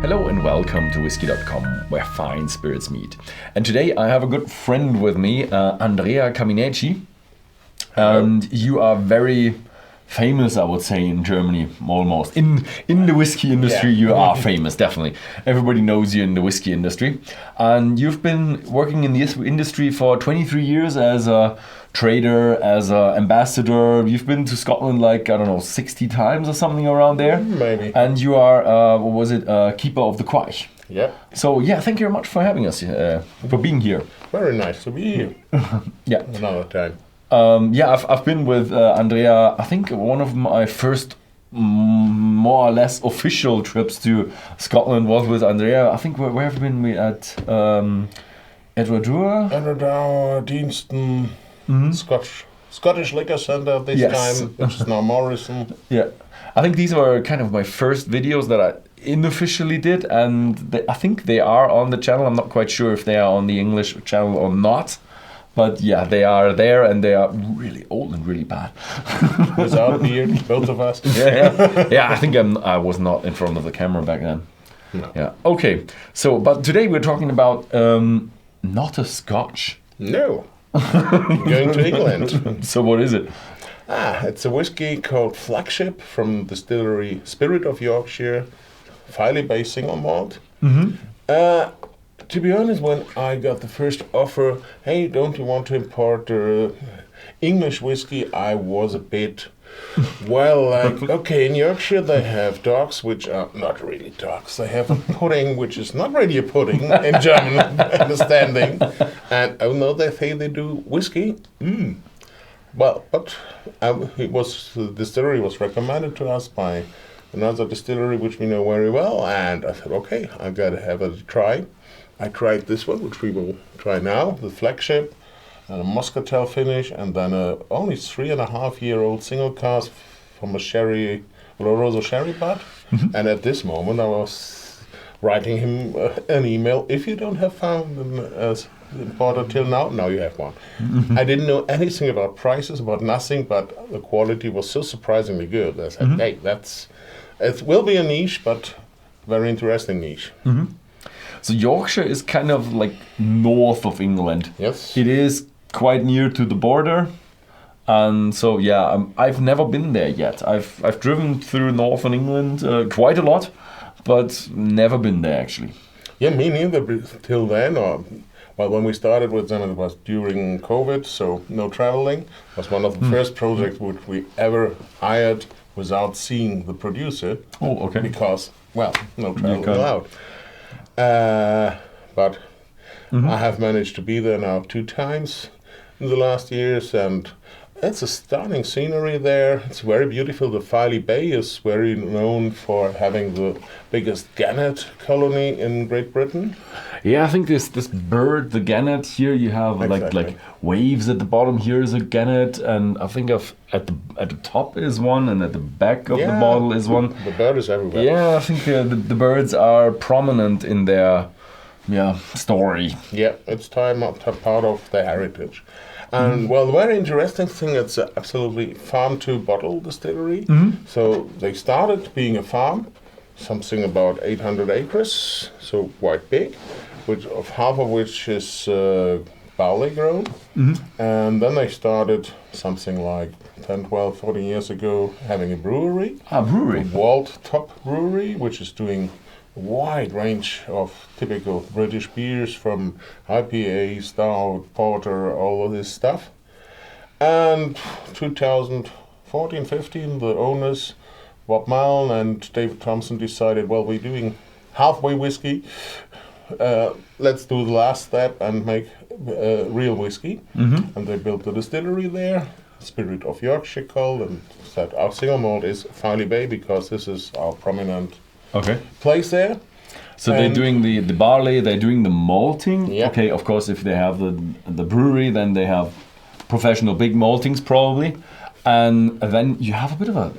Hello and welcome to Whisky.com, where fine spirits meet. And today I have a good friend with me, Andrea Caminneci. And you are very famous, I would say, in Germany, almost. In the whiskey industry, you are famous, definitely. Everybody knows you in the whiskey industry. And you've been working in this industry for 23 years as a trader, as an ambassador. You've been to Scotland 60 times or something around there. Maybe. And you are, keeper of the Quaich. Yeah. So, thank you very much for having us, for being here. Very nice to be here. Yeah. Another time. I've been with Andrea. I think one of my first more or less official trips to Scotland was with Andrea. I think where have we been? We at Edinburgh, Deanston, Scottish Liquor Centre this time, which is now Morrison. Yeah, I think these were kind of my first videos that I unofficially did, and I think they are on the channel. I'm not quite sure if they are on the English channel or not. But yeah, they are there, and they are really old and really bad. Without beard, both of us. Yeah. I think I was not in front of the camera back then. No. Yeah. Okay. So, but today we're talking about not a Scotch. No. Going to England. So what is it? It's a whiskey called Flagship from distillery Spirit of Yorkshire, Filey Bay single malt. To be honest, when I got the first offer, hey, don't you want to import English whiskey, I was a bit, okay, in Yorkshire they have dogs, which are not really dogs. They have a pudding, which is not really a pudding in German understanding. And oh no, they say they do whiskey. Well, but the distillery was recommended to us by another distillery, which we know very well. And I said, okay, I got to have a try. I tried this one, which we will try now, the Flagship, and a Muscatel finish, and then a only 3.5-year-old single cask from a Oloroso sherry pot. And at this moment, I was writing him an email. If you don't have found an importer till now you have one. I didn't know anything about prices, about nothing, but the quality was so surprisingly good. I said, hey, it will be a niche, but very interesting niche. So Yorkshire is kind of like north of England. Yes. It is quite near to the border. And so, I've never been there yet. I've driven through northern England quite a lot, but never been there actually. Yeah, me neither till then. When we started with them, it was during COVID, so no traveling. It was one of the first projects which we ever hired without seeing the producer. Oh, okay. Because, no traveling allowed. But I have managed to be there now 2 times in the last years, and it's a stunning scenery there. It's very beautiful. The Filey Bay is very known for having the biggest gannet colony in Great Britain. Yeah, I think this bird, the gannet, here you have like waves at the bottom. Here is a gannet, and I think at the top is one, and at the back of the bottle is one. The bird is everywhere. Yeah, I think the birds are prominent in their story. Yeah, it's part of their heritage. And the very interesting thing, it's absolutely farm-to-bottle distillery. So they started being a farm, something about 800 acres, so quite big, half of which is barley grown. And then they started something like 10, 12, 14 years ago having a brewery. A brewery? A Walled Top Brewery, which is doing a wide range of typical British beers from IPA, stout, porter, all of this stuff. And 2014-15, the owners, Bob Malone and David Thompson, decided, we're doing halfway whiskey. Let's do the last step and make real whiskey. And they built the distillery there, Spirit of Yorkshire called, and said our single malt is Filey Bay because this is our prominent place there. So they're doing the barley, they're doing the malting. Yeah. Okay, of course, if they have the brewery, then they have professional big maltings probably. And then you have a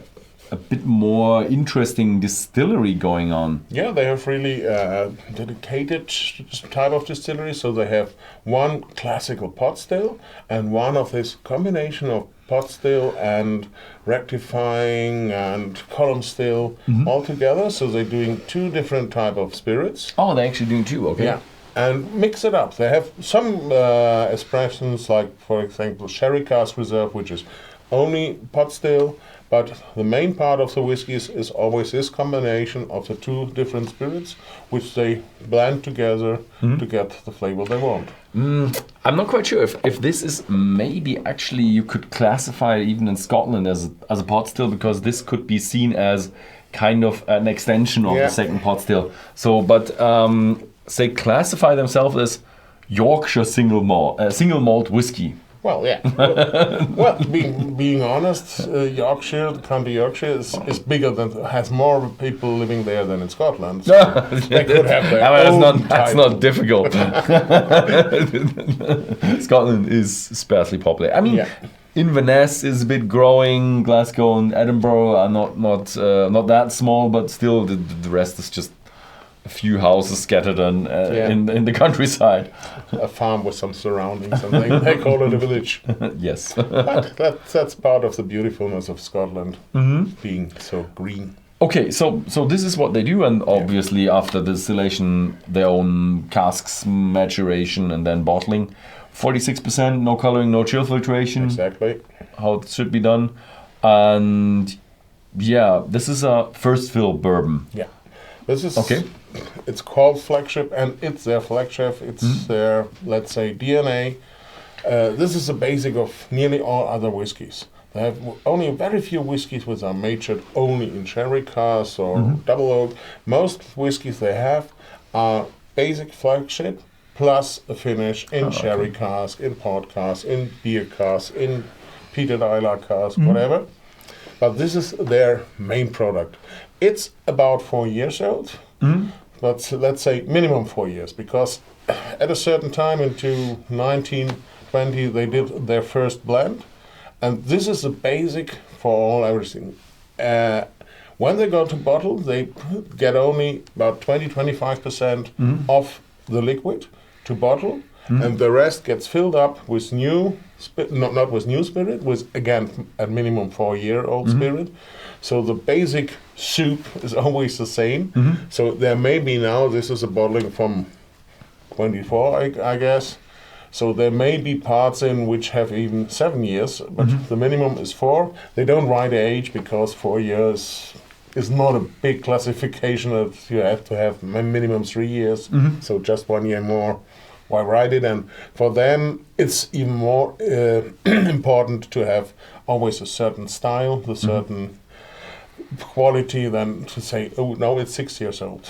bit more interesting distillery going on. Yeah, they have really dedicated type of distillery. So they have one classical pot still and one of this combination of pot still and rectifying and column still all together. So they're doing 2 different type of spirits. Oh, they're actually doing 2, okay. Yeah, and mix it up. They have some expressions like, for example, Sherry Cask Reserve, which is only pot still, but the main part of the whiskies is always this combination of the 2 different spirits, which they blend together to get the flavor they want. I'm not quite sure if this is maybe actually you could classify it even in Scotland as a pot still, because this could be seen as kind of an extension of the second pot still. So, but they classify themselves as Yorkshire single malt whiskey. Well, yeah. Well, being honest, Yorkshire, the county Yorkshire, is bigger has more people living there than in Scotland. So they could have their own that's not difficult. Scotland is sparsely populated. I mean, Inverness is a bit growing. Glasgow and Edinburgh are not that small, but still the rest is just a few houses scattered in the countryside. A farm with some surroundings, and they call it a village. Yes. But that's part of the beautifulness of Scotland, being so green. Okay, so this is what they do, and obviously after distillation, their own casks, maturation, and then bottling. 46%, no coloring, no chill filtration. Exactly. How it should be done. And yeah, this is a first fill bourbon. Yeah. This is okay. It's called Flagship, and it's their flagship. It's their, let's say, DNA. This is the basic of nearly all other whiskies. They have only very few whiskies which are matured only in sherry casks or double oak. Most whiskies they have are basic Flagship plus a finish in sherry cask, in port cask, in beer cask, in peated Islay cask, whatever. But this is their main product. It's about 4 years old, but let's say minimum 4 years, because at a certain time into 1920 they did their first blend, and this is the basic for everything. When they go to bottle, they get only about 20-25% of the liquid to bottle, and the rest gets filled up with new, not with new spirit, with again at minimum 4-year-old spirit. So the basic soup is always the same. So there may be now, this is a bottling from 24, I guess. So there may be parts in which have even 7 years, but the minimum is 4. They don't write the age because 4 years is not a big classification of you have to have minimum 3 years. So just 1 year more. Why write it? And for them, it's even more important to have always a certain style, a certain quality, than to say, oh, no, it's 6 years old.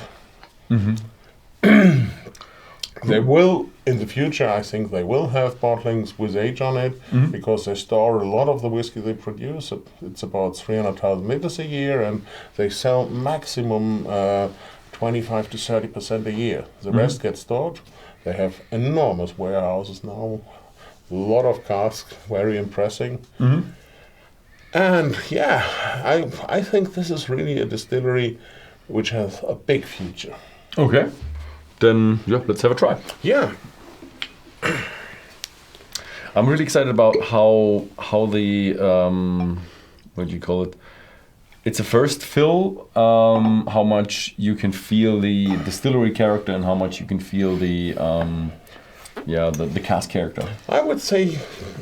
They will, in the future, I think they will have bottlings with age on it, because they store a lot of the whiskey they produce. It's about 300,000 liters a year, and they sell maximum 25 to 30% a year. The rest gets stored. They have enormous warehouses now, a lot of casks, very impressive. And yeah, I think this is really a distillery which has a big future. Okay, then yeah, let's have a try. Yeah. I'm really excited about how the what do you call it? It's a first fill. How much you can feel the distillery character and how much you can feel the cask character. I would say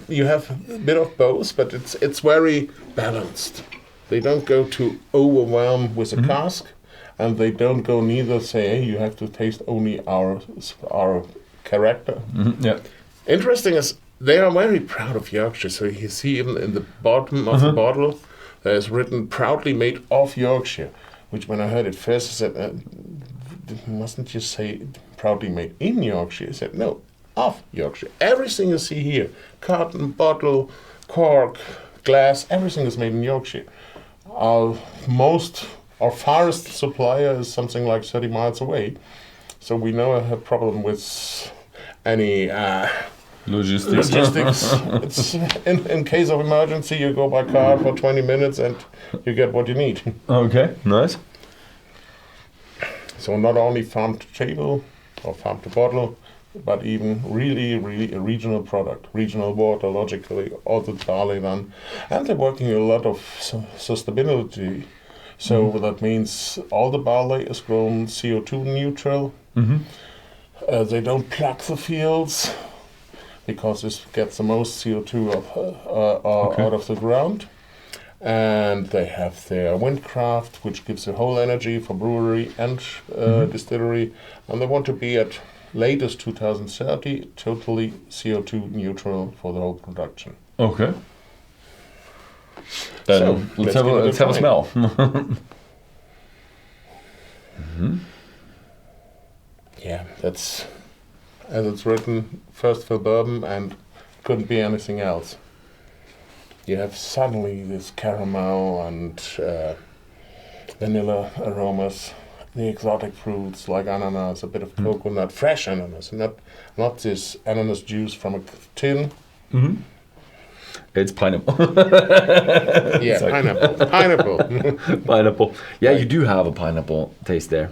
you have a bit of both, but it's very balanced. They don't go to overwhelm with a cask, and they don't go neither say, hey, you have to taste only our character. Yeah. Interesting is they are very proud of Yorkshire. So you see even in the bottom of the bottle, there's written proudly made of Yorkshire, which when I heard it first, I said, mustn't you say proudly made in Yorkshire? I said, no, of Yorkshire. Everything you see here, carton, bottle, cork, glass, everything is made in Yorkshire. Our farthest supplier is something like 30 miles away. So we never have problem with any logistics. It's in case of emergency, you go by car for 20 minutes and you get what you need. Okay, nice. So not only farm to table or farm to bottle, but even really a regional product. Regional water, logically, also barley then. And they're working a lot of sustainability. So that means all the barley is grown CO2 neutral. They don't plug the fields because this gets the most CO2 out of the ground. And they have their windcraft, which gives the whole energy for brewery and distillery. And they want to be at latest 2030 totally CO2 neutral for the whole production. Okay. Then So, let's have a smell. Yeah, that's as it's written, first for bourbon and couldn't be anything else. You have suddenly this caramel and vanilla aromas, the exotic fruits like ananas, a bit of coconut, fresh ananas, not this ananas juice from a tin. It's pineapple. Yeah, pineapple. Pineapple. Yeah, you do have a pineapple taste there,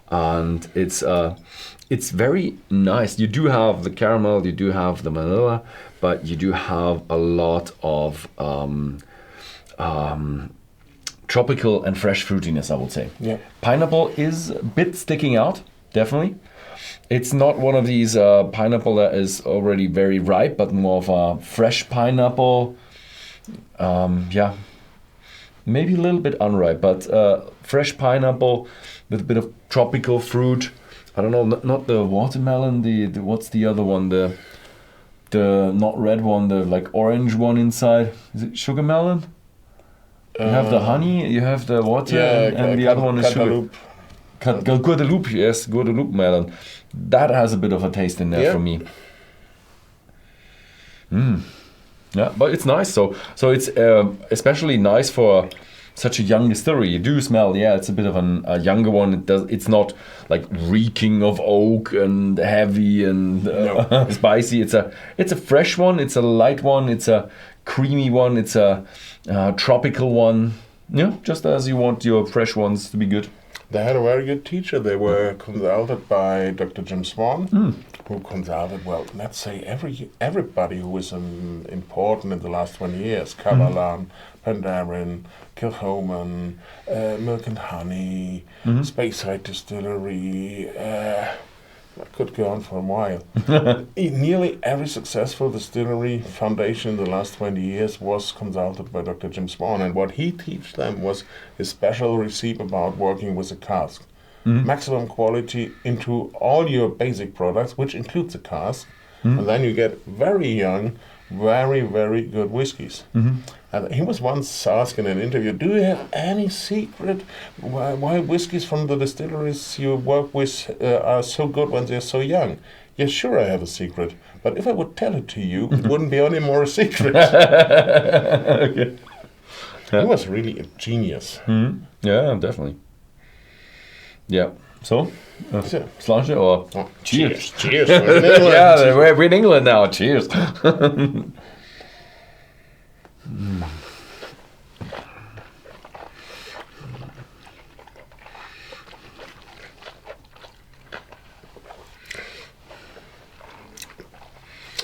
and it's very nice. You do have the caramel, you do have the vanilla, but you do have a lot of tropical and fresh fruitiness, I would say. Yeah. Pineapple is a bit sticking out, definitely. It's not one of these pineapple that is already very ripe, but more of a fresh pineapple. Yeah, maybe a little bit unripe, but fresh pineapple with a bit of tropical fruit. I don't know, not the watermelon. The what's the other one? The not red one. The like orange one inside. Is it sugar melon? You have the honey. You have the water, and the other one is sugar. Guadeloupe, yes, Guadeloupe melon. That has a bit of a taste in there for me. Yeah, but it's nice. So it's especially nice for such a young distillery. You do smell, it's a bit of a younger one. It's not like reeking of oak and heavy and spicy. It's a fresh one. It's a light one. It's a creamy one. It's a tropical one. Yeah, just as you want your fresh ones to be good. They had a very good teacher. They were consulted by Dr. Jim Swan, who consulted, well, let's say everybody who was important in the last 20 years. Cavallan, Penderyn, Kilchoman, Milk and Honey, Speyside Distillery. I could go on for a while. Nearly every successful distillery foundation in the last 20 years was consulted by Dr. Jim Swan, and what he taught them was his special recipe about working with a cask. Maximum quality into all your basic products, which includes the cask, and then you get very young, very, very good whiskies. And he was once asked in an interview, do you have any secret why whiskies from the distilleries you work with are so good when they're so young? Yes, sure, I have a secret. But if I would tell it to you, it wouldn't be any more a secret. Okay. He was really a genius. Yeah, definitely. Yeah. So, sláinte or cheers? Cheers. We're in England. Yeah, we're in England now. Cheers.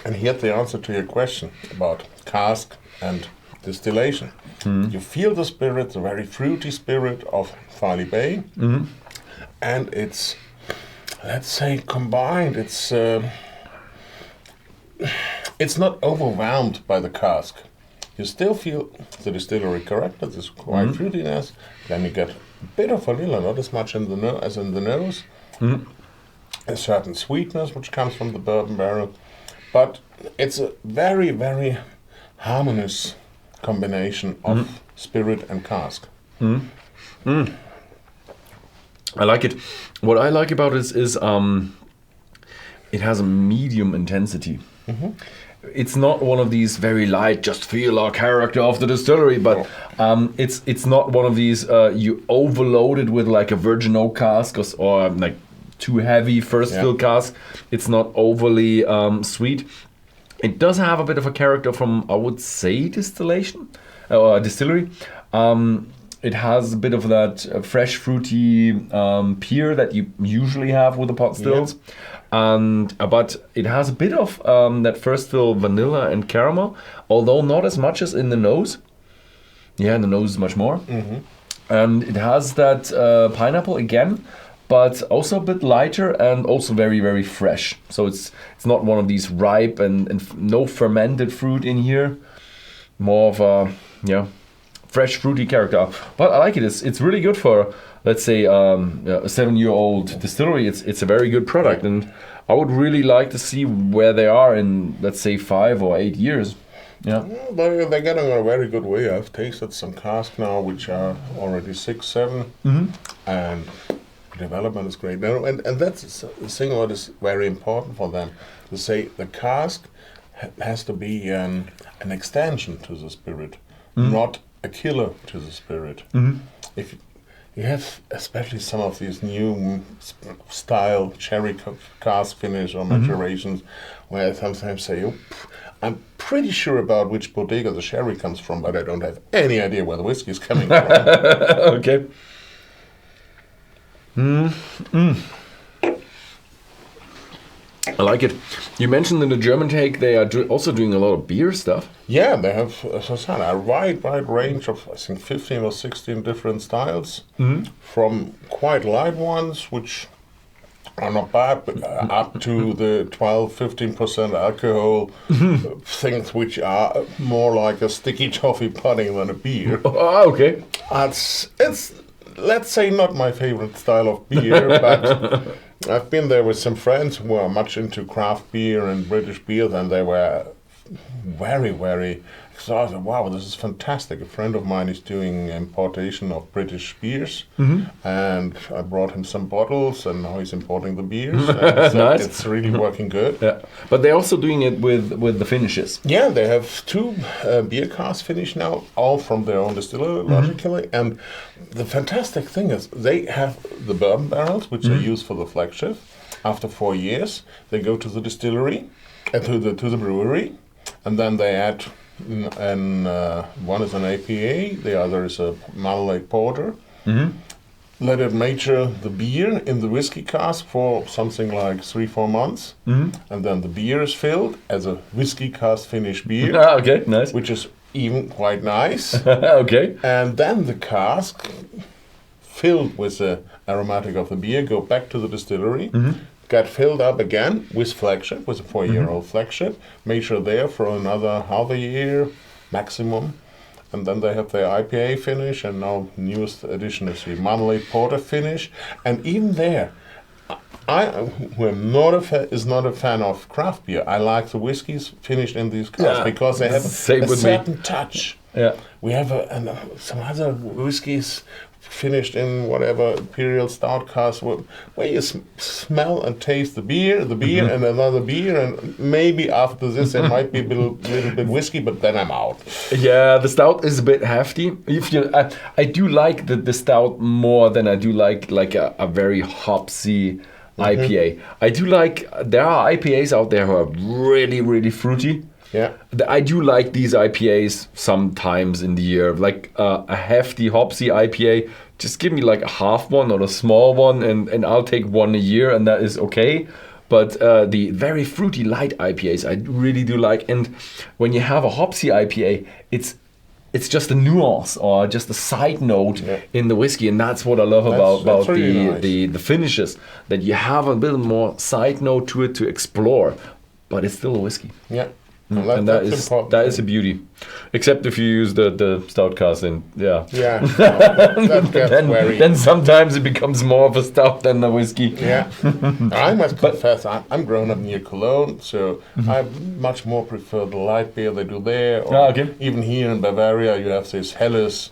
And here's the answer to your question about cask and distillation. You feel the spirit, the very fruity spirit of Filey Bay, and it's, let's say, combined. It's not overwhelmed by the cask. You still feel the distillery character, this quiet fruitiness. Then you get a bit of vanilla, not as much in the as in the nose. A certain sweetness which comes from the bourbon barrel. But it's a very, very harmonious combination of spirit and cask. I like it. What I like about it is it has a medium intensity. It's not one of these very light, just feel our character of the distillery, but it's not one of these you overload it with like a virgin oak cask or like too heavy first fill cask. It's not overly sweet. It does have a bit of a character from, I would say, distillation or distillery. It has a bit of that fresh fruity pear that you usually have with the pot stills, and but it has a bit of that first fill vanilla and caramel, although not as much as in the nose. Yeah, in the nose is much more. And it has that pineapple again, but also a bit lighter and also very, very fresh. So it's not one of these ripe and no fermented fruit in here. More of a fresh fruity character. But I like it. It's really good for, let's say, a 7-year-old distillery. It's a very good product, and I would really like to see where they are in, let's say, 5 or 8 years. Yeah, they're getting a very good way. I've tasted some casks now, which are already 6, 7, and development is great. Now, and that's the thing what is very important for them, to say the cask has to be an extension to the spirit, not a killer to the spirit. If you have especially some of these new style cherry cask finish or maturations, where I sometimes say, oh, I'm pretty sure about which bodega the sherry comes from, but I don't have any idea where the whiskey is coming from. Okay. I like it. You mentioned in the German take they are also doing a lot of beer stuff. Yeah, they have, as I said, a wide range of, I think, 15 or 16 different styles, from quite light ones, which are not bad, but up to the 12-15% alcohol things, which are more like a sticky toffee pudding than a beer. Oh, okay. It's let's say not my favorite style of beer, but I've been there with some friends who are much into craft beer and British beer, and they were very, very excited. Wow, this is fantastic. A friend of mine is doing importation of British beers, and I brought him some bottles, and now he's importing the beers. And so Nice. It's really working good. Yeah, but they're also doing it with the finishes. Yeah, they have 2 beer casks finished now, all from their own distillery, logically. And the fantastic thing is they have the bourbon barrels, which are used for the flagship. After 4 years, they go to the distillery, to the brewery, and then they add, one is an APA, the other is a Malolate Porter. Let it mature the beer in the whiskey cask for something like 3-4 months, and then the beer is filled as a whiskey cask finished beer. Okay, nice. Which is even quite nice. Okay. And then the cask, filled with the aromatic of the beer, go back to the distillery, get filled up again with flagship, with a 4-year-old flagship, mature there for another half a year maximum. And then they have their IPA finish, and now newest addition is the Marmalade Porter finish. And even there, who am not a fan of craft beer, I like the whiskies finished in these casks because they have a certain touch. Yeah. We have some other whiskies finished in whatever imperial stout cask where you smell and taste the beer, and another beer, and maybe after this there might be a little bit whiskey, but then I'm out. Yeah, the stout is a bit hefty. I do like the stout more than I do like a very hopsy IPA. I do like, there are IPAs out there who are really, really fruity. Yeah, I do like these IPAs sometimes in the year, like a hefty hopsy IPA. Just give me like a half one or a small one, and I'll take one a year, and that is okay. But the very fruity light IPAs, I really do like. And when you have a hopsy IPA, it's just a nuance or just a side note in the whiskey, and that's what I love about really the finishes. That you have a bit more side note to it to explore, but it's still a whiskey. Yeah. And that is a beauty, except if you use the stout cask, and that gets then sometimes it becomes more of a stout than a whiskey. Yeah, I must confess, I'm grown up near Cologne, so I much more prefer the light beer they do there. Or even here in Bavaria, you have this Helles,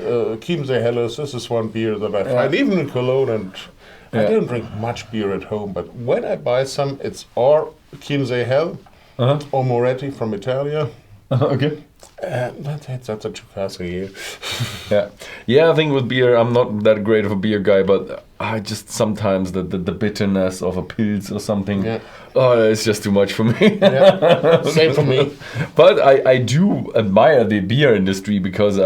Chiemsee Helles. This is one beer that I find even in Cologne, and I don't drink much beer at home, but when I buy some, it's or Chiemsee Hell. Or Moretti from Italia. That's such a cask a year. Yeah. I think with beer, I'm not that great of a beer guy, but I just sometimes the bitterness of a Pils or something. Yeah. Oh, it's just too much for me. Yeah. Same for me. But I do admire the beer industry because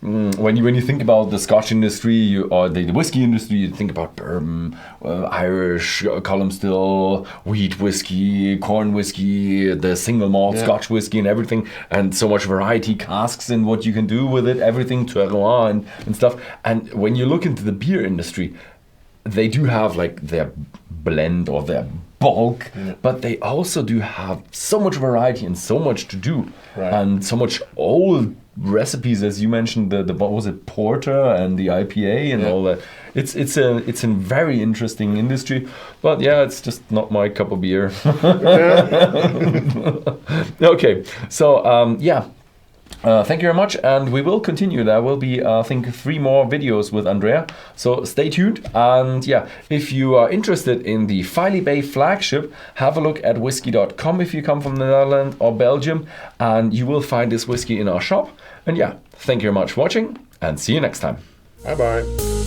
when you think about the Scotch industry or the whiskey industry, you think about bourbon, Irish, column still, wheat whiskey, corn whiskey, the single malt Scotch whiskey and everything, and so much variety, casks and what you can do with it, everything, terroir and stuff. And when you look into the beer industry, they do have like their blend or their bulk, but they also do have so much variety and so much to do, and so much old recipes, as you mentioned, the what was it, porter and the IPA and all that. It's a very interesting industry, but it's just not my cup of beer. Okay, so thank you very much, and we will continue. There will be, I think, 3 more videos with Andrea, so stay tuned. And if you are interested in the Filey Bay Flagship, have a look at Whisky.com if you come from the Netherlands or Belgium, and you will find this whiskey in our shop. And thank you very much for watching, and see you next time. Bye-bye.